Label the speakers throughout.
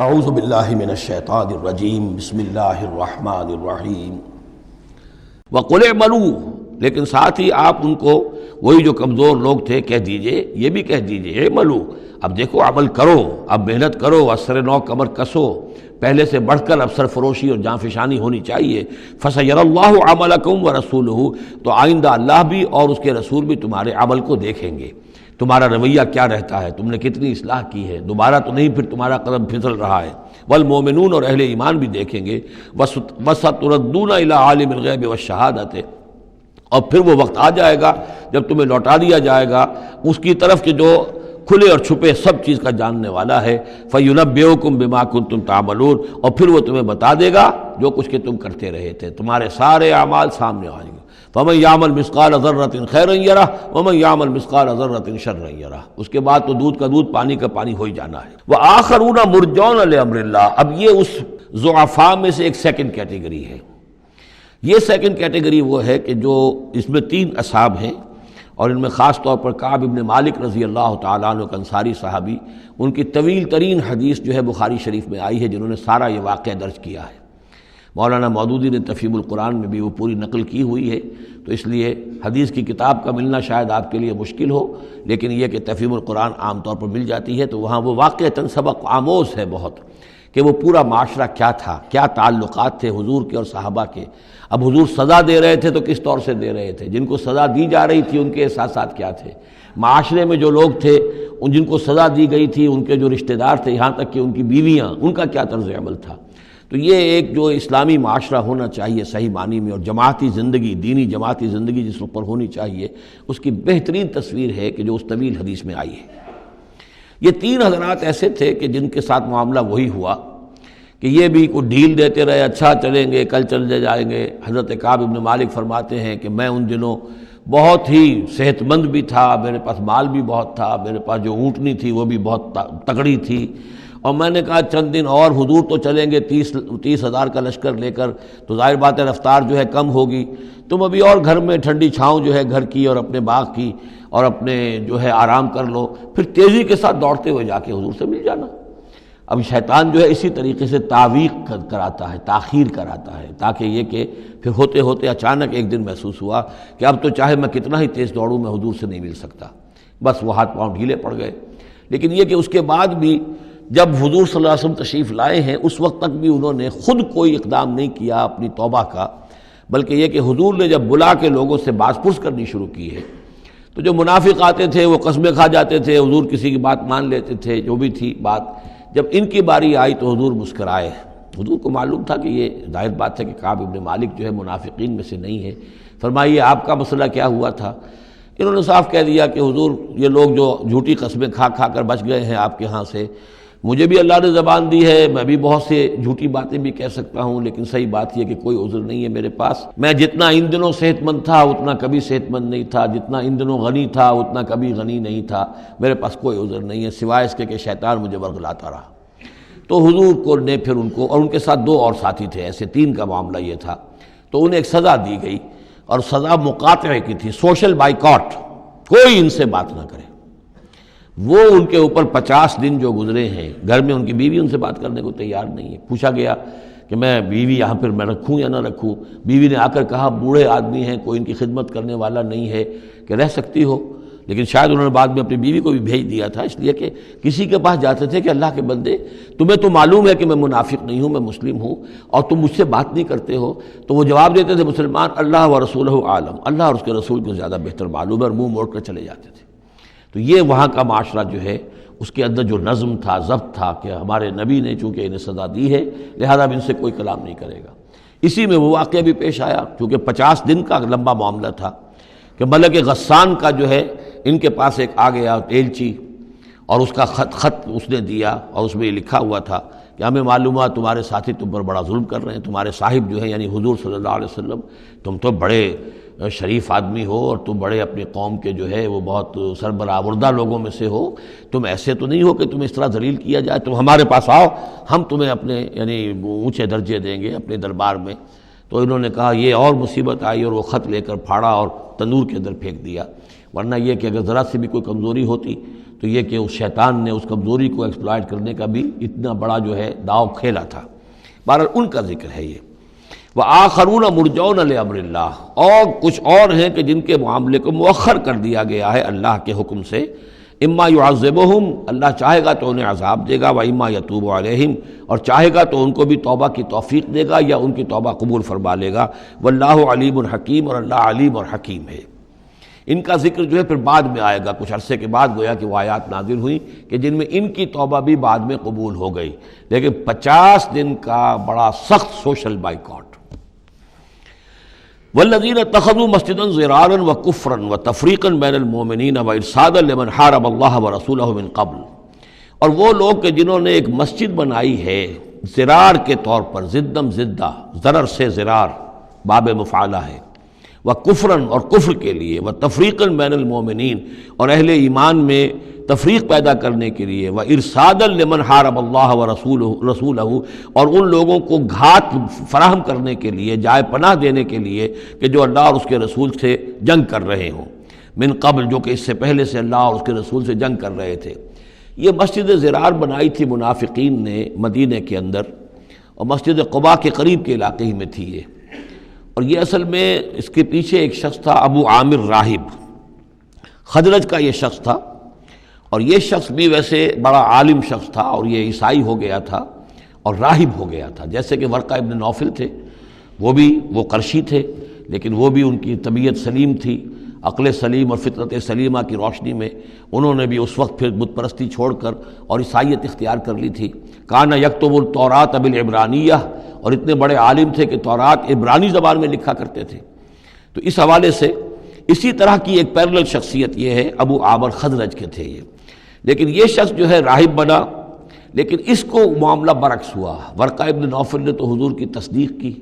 Speaker 1: اعوذ باللہ من الشیطان الرجیم بسم اللہ الرحمن الرحیم وَقُلِ اعْمَلُوا، لیکن ساتھ ہی آپ ان کو وہی جو کمزور لوگ تھے کہہ دیجئے، یہ بھی کہہ دیجئے اعملوا، اب دیکھو عمل کرو، اب محنت کرو، اثر نو کمر کسو، پہلے سے بڑھ کر اب سرفروشی اور جانفشانی ہونی چاہیے۔ فَسَيَرَى اللَّهُ عَمَلَكُمْ وَرَسُولُهُ، تو آئندہ اللہ بھی اور اس کے رسول بھی تمہارے عمل کو دیکھیں گے، تمہارا رویہ کیا رہتا ہے، تم نے کتنی اصلاح کی ہے، دوبارہ تو نہیں پھر تمہارا قدم پھسل رہا ہے۔ والمومنون، اور اہل ایمان بھی دیکھیں گے۔ وَسَتُرَدُّونَ إِلَىٰ عَالِمِ الْغَيْبِ وَالشَّهَادَةِ، اور پھر وہ وقت آ جائے گا جب تمہیں لوٹا دیا جائے گا اس کی طرف کہ جو کھلے اور چھپے سب چیز کا جاننے والا ہے۔ فَيُنَبِّئُكُم بِمَا كُنتُمْ تَعْمَلُونَ، اور پھر وہ تمہیں بتا دے گا جو کچھ کہ تم کرتے رہے تھے، تمہارے سارے اعمال سامنے آئیں گے۔ فَمَن يَعْمَلْ مِثْقَالَ ذَرَّةٍ خَيْرًا يَرَهُ وَمَن يَعْمَلْ مِثْقَالَ ذَرَّةٍ شَرًّا يَرَهُ۔ اس کے بعد تو دودھ کا دودھ پانی کا پانی ہو ہی جانا ہے۔ وَآخَرُونَ مُرْجَوْنَ لِأَمْرِ اللَّهِ، اب یہ اس ضعفاء میں سے ایک سیکنڈ کیٹیگری ہے۔ یہ سیکنڈ کیٹیگری وہ ہے کہ جو اس میں 3 اصحاب ہیں، اور ان میں خاص طور پر کعب ابن مالک رضی اللہ تعالیٰ عنہ ایک انصاری صحابی، ان کی طویل ترین حدیث جو ہے بخاری شریف میں آئی ہے، جنہوں نے سارا یہ واقعہ درج کیا ہے۔ مولانا مودودی نے تفہیم القرآن میں بھی وہ پوری نقل کی ہوئی ہے، تو اس لیے حدیث کی کتاب کا ملنا شاید آپ کے لیے مشکل ہو، لیکن یہ کہ تفہیم القرآن عام طور پر مل جاتی ہے، تو وہاں وہ واقعتاً سبق آموز ہے بہت، کہ وہ پورا معاشرہ کیا تھا، کیا تعلقات تھے حضور کے اور صحابہ کے۔ اب حضور سزا دے رہے تھے تو کس طور سے دے رہے تھے، جن کو سزا دی جا رہی تھی ان کے احساسات کیا تھے، معاشرے میں جو لوگ تھے ان جن کو سزا دی گئی تھی ان کے جو رشتہ دار تھے، یہاں تک کہ ان کی بیویاں، ان کا کیا طرز عمل تھا۔ تو یہ ایک جو اسلامی معاشرہ ہونا چاہیے صحیح معنی میں، اور جماعتی زندگی، دینی جماعتی زندگی جس پر ہونی چاہیے، اس کی بہترین تصویر ہے کہ جو اس طویل حدیث میں آئی ہے۔ یہ 3 حضرات ایسے تھے کہ جن کے ساتھ معاملہ وہی ہوا کہ یہ بھی کوئی ڈھیل دیتے رہے، اچھا چلیں گے، کل چلے جائیں گے۔ حضرت کعب ابن مالک فرماتے ہیں کہ میں ان دنوں بہت ہی صحت مند بھی تھا، میرے پاس مال بھی بہت تھا، میرے پاس جو اونٹنی تھی وہ بھی بہت تگڑی تھی، اور میں نے کہا چند دن اور حضور تو چلیں گے 30 ہزار کا لشکر لے کر، تو ظاہر بات ہے رفتار جو ہے کم ہوگی، تم ابھی اور گھر میں ٹھنڈی چھاؤں جو ہے گھر کی اور اپنے باغ کی اور اپنے جو ہے آرام کر لو، پھر تیزی کے ساتھ دوڑتے ہوئے جا کے حضور سے مل جانا۔ اب شیطان جو ہے اسی طریقے سے تعویق کراتا ہے، تاخیر کراتا ہے، تاکہ یہ کہ پھر ہوتے ہوتے اچانک ایک دن محسوس ہوا کہ اب تو چاہے میں کتنا ہی تیز دوڑوں میں حضور سے نہیں مل سکتا، بس وہ ہاتھ پاؤں ڈھیلے پڑ گئے۔ لیکن یہ کہ اس کے بعد بھی جب حضور صلی اللہ علیہ وسلم تشریف لائے ہیں اس وقت تک بھی انہوں نے خود کوئی اقدام نہیں کیا اپنی توبہ کا، بلکہ یہ کہ حضور نے جب بلا کے لوگوں سے باز پرس کرنی شروع کی ہے، تو جو منافق آتے تھے وہ قسمیں کھا جاتے تھے، حضور کسی کی بات مان لیتے تھے، جو بھی تھی بات، جب ان کی باری آئی تو حضور مسکرائے۔ حضور کو معلوم تھا کہ یہ ظاہر بات ہے کہ کعب ابن مالک جو ہے منافقین میں سے نہیں ہے۔ فرمائیے آپ کا مسئلہ کیا ہوا تھا؟ انہوں نے صاف کہہ دیا کہ حضور یہ لوگ جو جھوٹی قسمیں کھا کھا کر بچ گئے ہیں آپ کے ہاں سے، مجھے بھی اللہ نے زبان دی ہے، میں بھی بہت سے جھوٹی باتیں بھی کہہ سکتا ہوں، لیکن صحیح بات یہ کہ کوئی عذر نہیں ہے میرے پاس۔ میں جتنا ان دنوں صحت مند تھا اتنا کبھی صحت مند نہیں تھا، جتنا ان دنوں غنی تھا اتنا کبھی غنی نہیں تھا، میرے پاس کوئی عذر نہیں ہے سوائے اس کے کہ شیطان مجھے ورغلاتا رہا۔ تو حضور کو نے پھر ان کو، اور ان کے ساتھ 2 اور ساتھی تھے، ایسے 3 کا معاملہ یہ تھا، تو انہیں ایک سزا دی گئی، اور سزا مقاطعے کی تھی، سوشل بائیکاٹ، کوئی ان سے بات نہ کرے۔ وہ ان کے اوپر 50 دن جو گزرے ہیں، گھر میں ان کی بیوی ان سے بات کرنے کو تیار نہیں ہے۔ پوچھا گیا کہ میں بیوی یہاں پھر میں رکھوں یا نہ رکھوں؟ بیوی نے آ کر کہا بوڑھے آدمی ہیں، کوئی ان کی خدمت کرنے والا نہیں ہے کہ رہ سکتی ہو، لیکن شاید انہوں نے بعد میں اپنی بیوی کو بھی بھیج دیا تھا، اس لیے کہ کسی کے پاس جاتے تھے کہ اللہ کے بندے تمہیں تو معلوم ہے کہ میں منافق نہیں ہوں، میں مسلم ہوں، اور تم مجھ سے بات نہیں کرتے ہو، تو وہ جواب دیتے تھے مسلمان اللہ و رسولہ عالم، اللہ اور اس کے رسول کو زیادہ بہتر معلوم ہے، اور منہ موڑ کر چلے جاتے تھے۔ تو یہ وہاں کا معاشرہ جو ہے اس کے اندر جو نظم تھا، ضبط تھا کہ ہمارے نبی نے چونکہ انہیں سزا دی ہے لہذا اب ان سے کوئی کلام نہیں کرے گا۔ اسی میں وہ واقعہ بھی پیش آیا، چونکہ 50 دن کا لمبا معاملہ تھا، کہ ملک غسان کا جو ہے ان کے پاس ایک آ گیا ایلچی، اور اس کا خط اس نے دیا، اور اس میں یہ لکھا ہوا تھا کہ ہمیں معلوم ہوا تمہارے ساتھی تم پر بڑا ظلم کر رہے ہیں، تمہارے صاحب جو ہے یعنی حضور صلی اللہ علیہ وسلم، تم تو بڑے شریف آدمی ہو اور تم بڑے اپنی قوم کے جو ہے وہ بہت سربراہ لوگوں میں سے ہو، تم ایسے تو نہیں ہو کہ تم اس طرح ذلیل کیا جائے، تم ہمارے پاس آؤ، ہم تمہیں اپنے یعنی اونچے درجے دیں گے اپنے دربار میں۔ تو انہوں نے کہا یہ اور مصیبت آئی، اور وہ خط لے کر پھاڑا اور تندور کے اندر پھینک دیا۔ ورنہ یہ کہ اگر ذرا سی بھی کوئی کمزوری ہوتی تو یہ کہ اس شیطان نے اس کمزوری کو ایکسپلائٹ کرنے کا بھی اتنا بڑا جو ہے داؤ کھیلا تھا۔ بہرحال ان کا ذکر ہے یہ۔ وآخرون مرجون لامر اللہ، اور کچھ اور ہیں کہ جن کے معاملے کو مؤخر کر دیا گیا ہے اللہ کے حکم سے۔ اما یعذبہم، اللہ چاہے گا تو انہیں عذاب دے گا، و اما یتوب علیہم، اور چاہے گا تو ان کو بھی توبہ کی توفیق دے گا یا ان کی توبہ قبول فرما لے گا۔ واللہ علیم حکیم، اور اللہ علیم اور حکیم ہے۔ ان کا ذکر جو ہے پھر بعد میں آئے گا، کچھ عرصے کے بعد گویا کہ وہ آیات نازل ہوئیں کہ جن میں ان کی توبہ بھی بعد میں قبول ہو گئی، لیکن 50 دن کا بڑا سخت سوشل بائیکاٹ۔ والذین اتخذوا مسجدا ضرارا وکفرا وتفریقا بین المؤمنین وارصادا لمن حارب اللہ ورسولہ من قبل، اور وہ لوگ کہ جنہوں نے ایک مسجد بنائی ہے ضرار کے طور پر، زدم زدہ، ضرر سے ضرار باب مفعلہ ہے، وکفرا اور کفر کے لیے، وتفریقا بین المؤمنین اور اہل ایمان میں تفریق پیدا کرنے کے لیے، وارصادا لمن حارب اللہ ورسولہ اور ان لوگوں کو گھات فراہم کرنے کے لیے، جائے پناہ دینے کے لیے کہ جو اللہ اور اس کے رسول سے جنگ کر رہے ہوں، من قبل، جو کہ اس سے پہلے سے اللہ اور اس کے رسول سے جنگ کر رہے تھے۔ یہ مسجد ضرار بنائی تھی منافقین نے مدینہ کے اندر، اور مسجد قباء کے قریب کے علاقے ہی میں تھی یہ، اور یہ اصل میں اس کے پیچھے ایک شخص تھا ابو عامر راہب، خزرج کا یہ شخص تھا، اور یہ شخص بھی ویسے بڑا عالم شخص تھا، اور یہ عیسائی ہو گیا تھا اور راہب ہو گیا تھا، جیسے کہ ورقہ ابن نوفل تھے، وہ قرشی تھے، لیکن وہ بھی ان کی طبیعت سلیم تھی، عقل سلیم اور فطرت سلیمہ کی روشنی میں انہوں نے بھی اس وقت پھر بت پرستی چھوڑ کر اور عیسائیت اختیار کر لی تھی۔ کان یکتب التوراۃ بالعبرانیہ، اور اتنے بڑے عالم تھے کہ تورات عبرانی زبان میں لکھا کرتے تھے۔ تو اس حوالے سے اسی طرح کی ایک پیرلل شخصیت یہ ہے، ابو عامر خزرج کے تھے یہ، لیکن یہ شخص جو ہے راہب بنا، لیکن اس کو معاملہ برعکس ہوا۔ ورقہ ابن نوفل نے تو حضور کی تصدیق کی،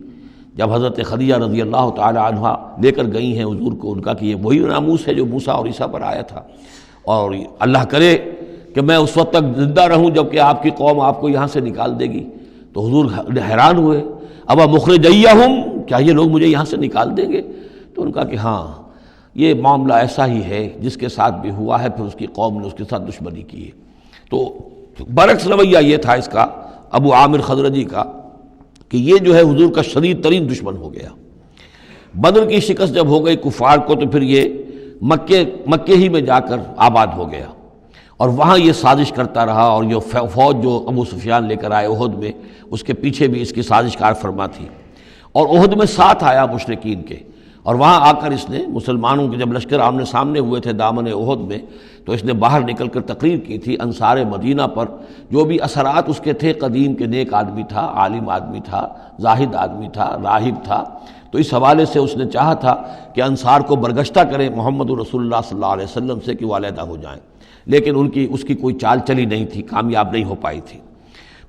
Speaker 1: جب حضرت خدیجہ رضی اللہ تعالی عنہا لے کر گئی ہیں حضور کو، ان کا کہ یہ وہی ناموس ہے جو موسیٰ اور عیسیٰ پر آیا تھا، اور اللہ کرے کہ میں اس وقت تک زندہ رہوں جب کہ آپ کی قوم آپ کو یہاں سے نکال دے گی۔ تو حضور حیران ہوئے، ابا مخرجیہم، کیا یہ لوگ مجھے یہاں سے نکال دیں گے؟ تو ان کا کہ ہاں یہ معاملہ ایسا ہی ہے، جس کے ساتھ بھی ہوا ہے پھر اس کی قوم نے اس کے ساتھ دشمنی کی ہے۔ تو برعکس رویہ یہ تھا اس کا، ابو عامر خزرجی کا، کہ یہ جو ہے حضور کا شدید ترین دشمن ہو گیا۔ بدر کی شکست جب ہو گئی کفار کو، تو پھر یہ مکے ہی میں جا کر آباد ہو گیا، اور وہاں یہ سازش کرتا رہا، اور یہ فوج جو ابو سفیان لے کر آئے احد میں، اس کے پیچھے بھی اس کی سازش کار فرما تھی، اور احد میں ساتھ آیا مشرکین کے، اور وہاں آ کر اس نے مسلمانوں کے جب لشکر آمنے سامنے ہوئے تھے دامن احد میں، تو اس نے باہر نکل کر تقریر کی تھی انصار مدینہ پر، جو بھی اثرات اس کے تھے، قدیم کے نیک آدمی تھا، عالم آدمی تھا، زاہد آدمی تھا، راہب تھا، تو اس حوالے سے اس نے چاہا تھا کہ انصار کو برگشتہ کریں محمد رسول اللہ صلی اللہ علیہ وسلم سے کہ وہ علیحدہ ہو جائیں، لیکن اس کی کوئی چال چلی نہیں تھی، کامیاب نہیں ہو پائی تھی۔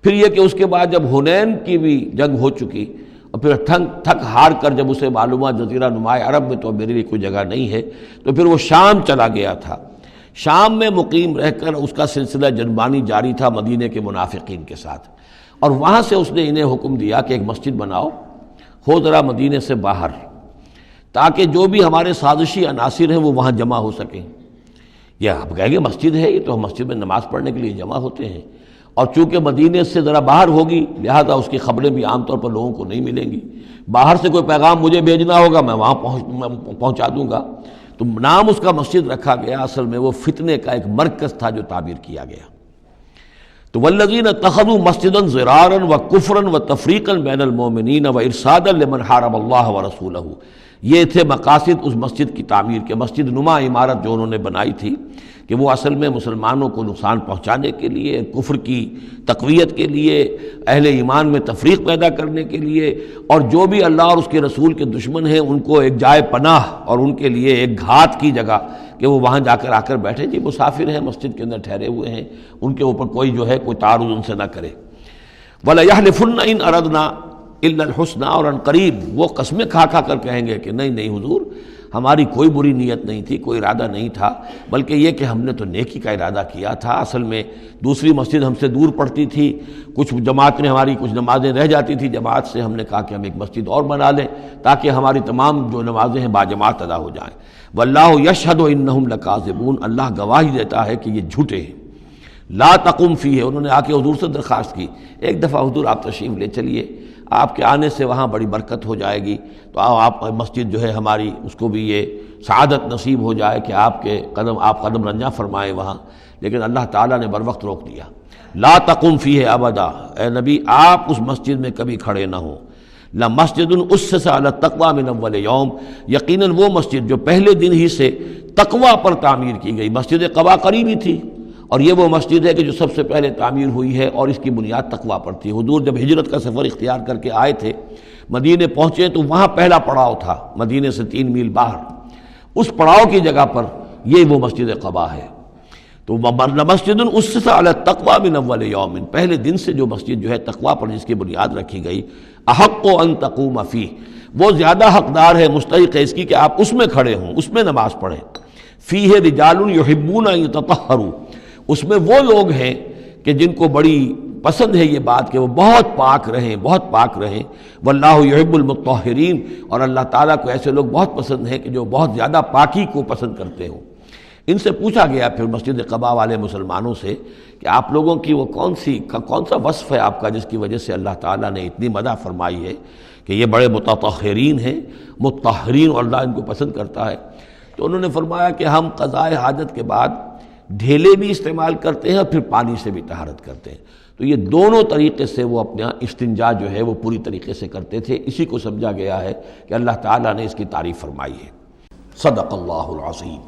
Speaker 1: پھر یہ کہ اس کے بعد جب حنین کی بھی جنگ ہو چکی، اور پھر تھک ہار کر جب اسے معلوم ہوا جزیرہ نمائے عرب میں تو میرے لیے کوئی جگہ نہیں ہے، تو پھر وہ شام چلا گیا تھا۔ شام میں مقیم رہ کر اس کا سلسلہ جنبانی جاری تھا مدینے کے منافقین کے ساتھ، اور وہاں سے اس نے انہیں حکم دیا کہ ایک مسجد بناؤ، ہو ذرا مدینے سے باہر، تاکہ جو بھی ہمارے سازشی عناصر ہیں وہ وہاں جمع ہو سکیں۔ یہ آپ کہیں گے مسجد ہے، یہ تو ہم مسجد میں نماز پڑھنے کے لیے جمع ہوتے ہیں، اور چونکہ مدینے سے ذرا باہر ہوگی لہذا اس کی خبریں بھی عام طور پر لوگوں کو نہیں ملیں گی، باہر سے کوئی پیغام مجھے بھیجنا ہوگا میں وہاں پہنچا دوں گا۔ تو نام اس کا مسجد رکھا گیا، اصل میں وہ فتنے کا ایک مرکز تھا جو تعبیر کیا گیا۔ تو والذین اتخذوا مسجدا ضرارا وکفرا وتفریقا بین المؤمنین وارصادا لمن حارب اللہ ورسولہ، یہ تھے مقاصد اس مسجد کی تعمیر کے، مسجد نما عمارت جو انہوں نے بنائی تھی، کہ وہ اصل میں مسلمانوں کو نقصان پہنچانے کے لیے، کفر کی تقویت کے لیے، اہل ایمان میں تفریق پیدا کرنے کے لیے، اور جو بھی اللہ اور اس کے رسول کے دشمن ہیں ان کو ایک جائے پناہ اور ان کے لیے ایک گھات کی جگہ کہ وہ وہاں جا کر آ کر بیٹھے، جی مسافر ہیں، مسجد کے اندر ٹھہرے ہوئے ہیں، ان کے اوپر کوئی جو ہے کوئی تعارض ان سے نہ کرے۔ وَلَيَحْلِفُنَّ إِنْ أَرَدْنَا إِلَّا الْحُسْنَى، اور ان قریب وہ قسمیں کھا کھا کر کہیں گے کہ نہیں نہیں حضور، ہماری کوئی بری نیت نہیں تھی، کوئی ارادہ نہیں تھا، بلکہ یہ کہ ہم نے تو نیکی کا ارادہ کیا تھا۔ اصل میں دوسری مسجد ہم سے دور پڑتی تھی، کچھ جماعت میں ہماری کچھ نمازیں رہ جاتی تھی جماعت سے، ہم نے کہا کہ ہم ایک مسجد اور بنا لیں تاکہ ہماری تمام جو نمازیں ہیں باجماعت ادا ہو جائیں۔ واللہ یشہد انہم لکاذبون، اللہ گواہی دیتا ہے کہ یہ جھوٹے ہیں۔ لا تقم فیہ، انہوں نے آ کے حضور سے درخواست کی، ایک دفعہ حضور آپ تشریف لے چلیے، آپ کے آنے سے وہاں بڑی برکت ہو جائے گی، تو آپ مسجد جو ہے ہماری اس کو بھی یہ سعادت نصیب ہو جائے کہ آپ قدم رنجاں فرمائیں وہاں۔ لیکن اللہ تعالیٰ نے بر وقت روک دیا۔ لا تقم فیہ ابدا، اے نبی آپ اس مسجد میں کبھی کھڑے نہ ہوں۔ لمسجد اسس علی التقوی من اول یوم، یقیناً وہ مسجد جو پہلے دن ہی سے تقوی پر تعمیر کی گئی، مسجد قباء قریب ہی تھی، اور یہ وہ مسجد ہے کہ جو سب سے پہلے تعمیر ہوئی ہے، اور اس کی بنیاد تقوی پر تھی۔ حضور جب ہجرت کا سفر اختیار کر کے آئے تھے، مدینے پہنچے تو وہاں پہلا پڑاؤ تھا، مدینے سے 3 میل باہر، اس پڑاؤ کی جگہ پر یہ وہ مسجد قباء ہے۔ تو مسجد اسس علی التقوی من اول یوم، پہلے دن سے جو مسجد جو ہے تقوی پر جس کی بنیاد رکھی گئی، احق ان تقوم فیہ، وہ زیادہ حقدار ہے، مستحق ہے اس کی کہ آپ اس میں کھڑے ہوں، اس میں نماز پڑھیں۔ فیہ رجال یحبون ان یتطہروا، اس میں وہ لوگ ہیں کہ جن کو بڑی پسند ہے یہ بات کہ وہ بہت پاک رہیں، بہت پاک رہیں۔ واللہ یحب المطہرین، اور اللہ تعالیٰ کو ایسے لوگ بہت پسند ہیں کہ جو بہت زیادہ پاکی کو پسند کرتے ہوں۔ ان سے پوچھا گیا پھر مسجد قباء والے مسلمانوں سے کہ آپ لوگوں کی وہ کون سا وصف ہے آپ کا جس کی وجہ سے اللہ تعالیٰ نے اتنی مدح فرمائی ہے کہ یہ بڑے متطہرین ہیں، مطہرین، اور اللہ ان کو پسند کرتا ہے؟ تو انہوں نے فرمایا کہ ہم قضاء حاجت کے بعد ڈھیلے بھی استعمال کرتے ہیں اور پھر پانی سے بھی طہارت کرتے ہیں۔ تو یہ دونوں طریقے سے وہ اپنا استنجا جو ہے وہ پوری طریقے سے کرتے تھے۔ اسی کو سمجھا گیا ہے کہ اللہ تعالیٰ نے اس کی تعریف فرمائی ہے۔ صدق اللہ العظیم۔